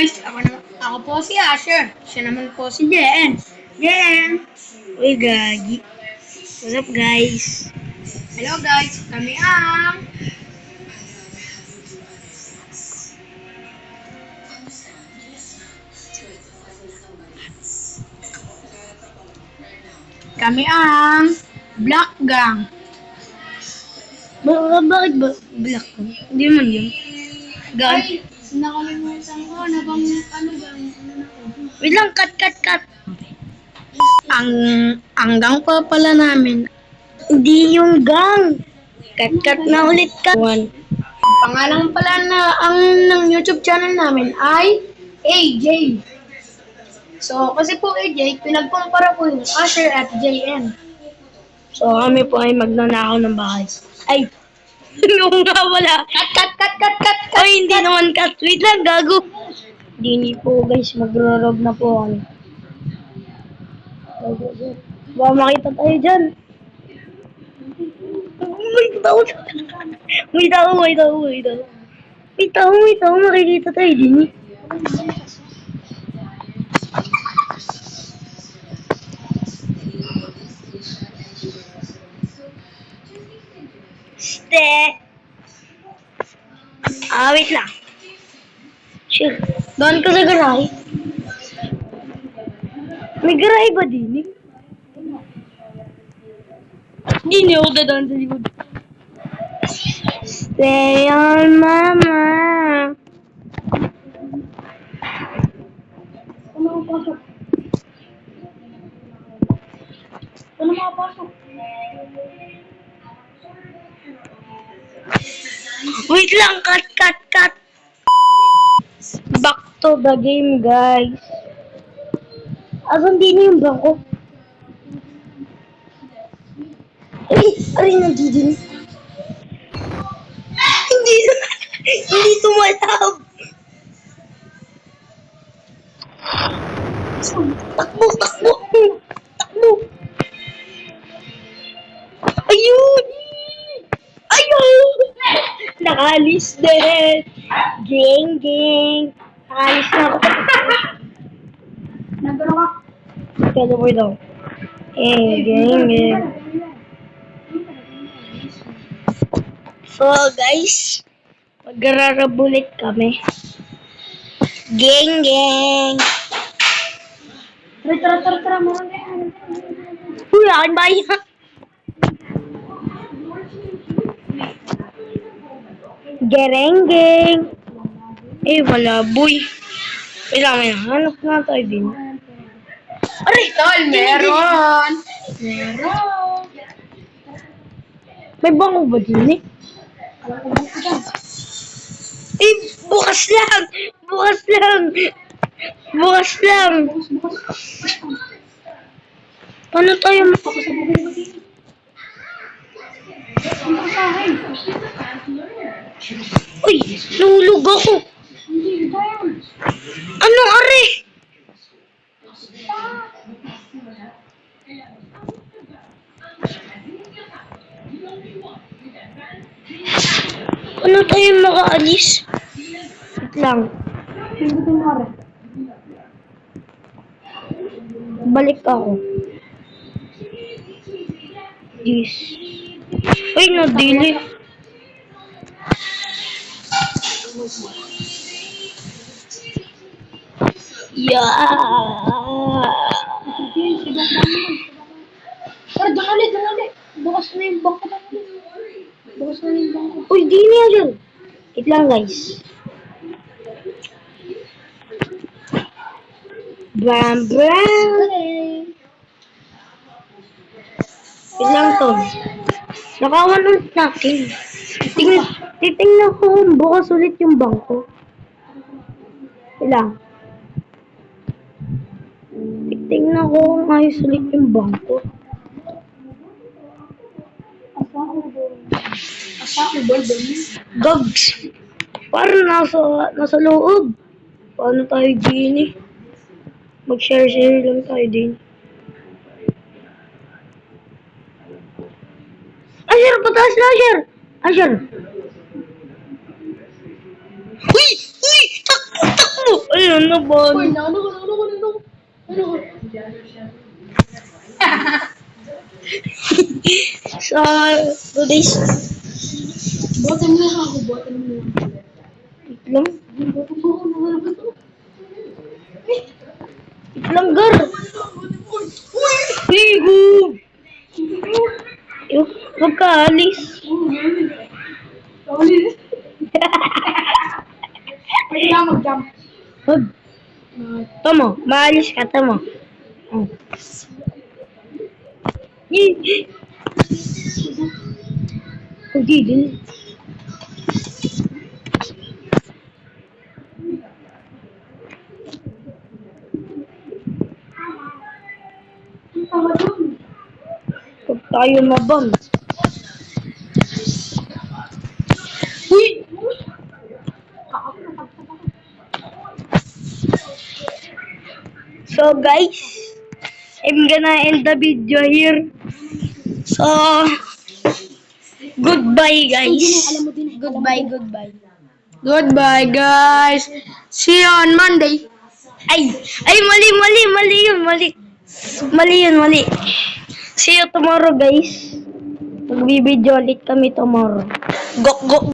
guys, ako po si Asher. Siya naman po si Jen. Jen! Uy, gagi. What's up, guys? Hello guys, kami ang... Kami ang Black Gang. Bakit ba black ka? Hindi man yun. Gan. Ay, nakalimutan ko. Ano bang ano ba? Wait lang, cut. Ang gang pa pala namin. Hindi yung gang. Cut na ulit ka. One. Pangalan pala na ang ng YouTube channel namin ay AJ. So, kasi po AJ, pinagkumpara ko yung Asher at JN. So, kami po ay magnanakaw ng bahay. Ay! Yung nga wala. Cut! Ay, hindi naman cut. Wait lang, gago. Hindi po, guys. Magro-rob na po kami. Baka makita tayo dyan. May tao. Makikita tayo din. Wait lang. Sure. Doon ka sa garahe. May garahe ba din? Hindi ako dadaan sa likod. Stay on, mama. Ano makapasok? Wait lang, cut. Back to the game, guys. Asan din yung bangko? Aray, nagdidinig. Hindi tumalab. Takbo. Ayun! Nakalis din. Gang. Nakalis na ako. Nagano ka? Kaya mo daw. Gang. So, guys, magrarabulit kami. Gang. Tara, marami. Uy, akin ba yan? Gereng. Wala, boy. Kailangan na. Hanap na tayo din. Aray! Tol, meron. May bango ba din bukas lang. Paano tayo Uy! Nahulog ako. Ano, are? Paano tayo makaalis? Wait lang. Balik ako. This. Uy, na-delete. Tara, doon ulit. Bukas na yung bangko. Uy, di niya dyan. Wait lang, guys. Bram. Wait lang, Tom. Nakawan ulit natin. Titingnan ko kung bukas ulit yung bangko. Wait lang. Titingnan ko kung ayos ulit yung bangko. Gogs! Parang nasa loob. Paano tayo din Mag-share lang tayo din. Asher! Pataas na, Asher! Uy! Takbo! Ayun, Ano ba? Uy, ano ko. Sa today's Botan mo lang ako, botan mo lang. itlong. Botan mo ako. Itlanggar. Higo. Yung huwag ka alis. Pwede lang mag-jump. Huwag. Tama, maalis ka, tama. Oh. Hindi din. Huwag tayo mabang. Uy! So guys, I'm gonna end the video here. So, goodbye guys. Goodbye. Goodbye, guys. See you on Monday. Ay, mali yun. See you tomorrow guys. Magbibideo ulit kami tomorrow. Go.